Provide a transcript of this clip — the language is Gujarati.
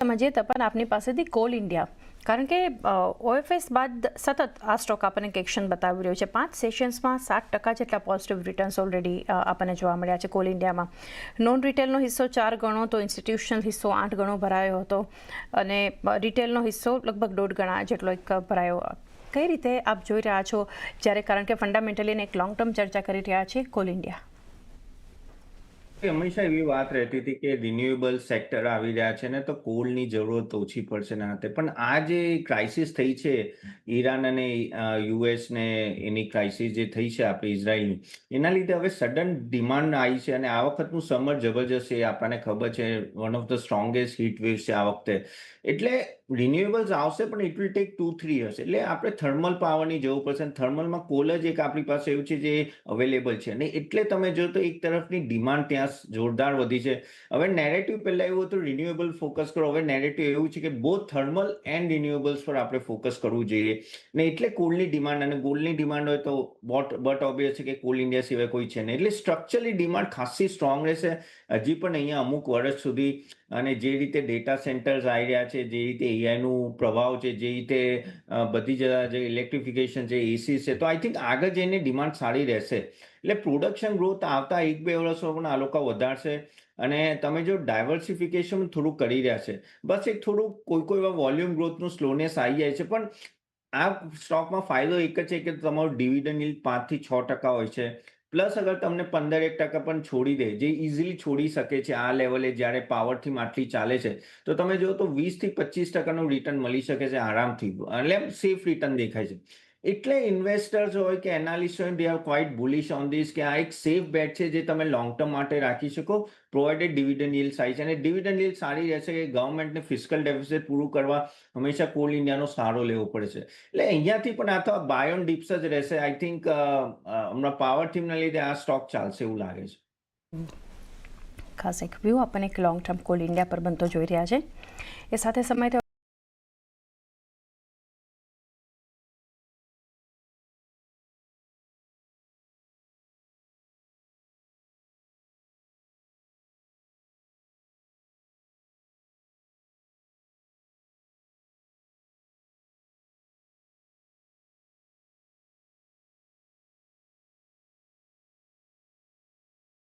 સમજીએ તપન આપની પાસેથી કોલ ઇન્ડિયા કારણ કે ઓએફએસ બાદ સતત આ સ્ટોક આપણને એક્શન બતાવી રહ્યો છે 5 સેશન્સમાં 7% જેટલા પોઝિટિવ રિટર્ન્સ ઓલરેડી આપણને જોવા મળ્યા છે કોલ ઇન્ડિયામાં. નોન રિટેલનો હિસ્સો 4 ગણો તો ઇન્સ્ટિટ્યુશનલ હિસ્સો 8 ગણો ભરાયો હતો અને રિટેલનો હિસ્સો લગભગ 1.5 ગણા જેટલો એક ભરાયો. કઈ રીતે આપ જોઈ રહ્યા છો જ્યારે કારણ કે ફંડામેન્ટલી એક લોંગ ટર્મ ચર્ચા કરી રહ્યા છે કોલ ઇન્ડિયા? હંમેશા એવી વાત રહેતી હતી કે રિન્યુએબલ સેક્ટર આવી રહ્યા છે ને તો કોલની જરૂરત ઓછી પડશે ને પણ આ જે ક્રાઇસિસ થઈ છે ઈરાન અને યુએસ ને એની ક્રાઇસિસ જે થઈ છે આપણે ઇઝરાયલની એના લીધે હવે સડન ડિમાન્ડ આવી છે અને આ વખતનું સમર જબરજસ્ત એ આપણને ખબર છે one of the strongest heat wave છે આ વખતે. એટલે રિન્યુએબલ્સ આવશે પણ ઇટ વિલ ટેક 2-3 યર્સ. એટલે આપણે થર્મલ પાવરની જરૂર પડશે અને થર્મલમાં કોલ જ એક આપણી પાસે એવું છે જે અવેલેબલ છે અને એટલે તમે જો તો એક તરફની ડિમાન્ડ ત્યાં જોરદાર વધી છે. હવે નેરેટિવ પહેલા એવું હતું રિન્યુએબલ ફોકસ કરો, હવે નેરેટિવ એવું છે કે બોથ થર્મલ એન્ડ રિન્યુએબલ્સ પર આપણે ફોકસ કરવું જોઈએ ને એટલે કોલની ડિમાન્ડ અને ગોલ્ડની ડિમાન્ડ હોય તો બટ ઓબ્વિયસ છે કે કોલ ઇન્ડિયા સિવાય કોઈ છે નહીં. એટલે સ્ટ્રક્ચરલી ડિમાન્ડ ખાસી સ્ટ્રોંગ રહેશે હજી પણ અહીંયા અમુક વર્ષ સુધી. અને જે રીતે ડેટા સેન્ટર્સ આવી રહ્યા છે, જે રીતે એઆઈનું પ્રભાવ છે, જે રીતે બધી જગ્યા જે ઇલેક્ટ્રિફિકેશન છે, એસી છે, તો આઈ થિંક આગળ જઈને ડિમાન્ડ સારી રહેશે. એટલે પ્રોડક્શન ગ્રોથ આવતા 1-2 વર્ષમાં પણ આ લોકો વધારશે અને તમે જો ડાયવર્સિફિકેશન થોડું કરી રહ્યા છે. બસ એક થોડું કોઈ વાર વોલ્યુમ ગ્રોથનું સ્લોનેસ આવી જાય છે પણ આ સ્ટોકમાં ફાયદો એક જ છે કે તમારું ડિવિડન્ડ yield 5-6% હોય છે. પ્લસ અગર તમને 15-1% પણ છોડી દે જે ઇઝીલી છોડી શકે છે આ લેવલે જ્યારે પાવરથી આટલી ચાલે છે તો તમે જો તો 20-25%નું રિટર્ન મળી શકે છે આરામથી. એટલે સેફ રિટર્ન દેખાય છે. એટલે ઇન્વેસ્ટર્સ હોય કે એનાલિસ્ટ હોય they are quite bullish on this કે આ એક સેફ બેટ છે જે તમે લોંગ ટર્મ માટે રાખી શકો પ્રોવાઇડેડ ડિવિડન્ડ yield સારી છે અને ડિવિડન્ડ yield સારી રહેશે કે ગવર્મેન્ટને ફિસ્કલ ડેફિસિટ પૂરું કરવા હંમેશા કોલ ઇન્ડિયાનો સહારો લેવો પડે છે. એટલે અહીંયાથી પણ આ તો બાય ઓન ડિપ્સ જ રહેશે. આઈ થિંક હમણાં પાવર થીમના લીધે આ સ્ટોક ચાલશે એવું લાગે છે. ખાસ એક વ્યૂ આપણને એક લોંગ ટર્મ કોલ ઇન્ડિયા પર બનતો જોઈ રહ્યા છે. એ સાથે સમય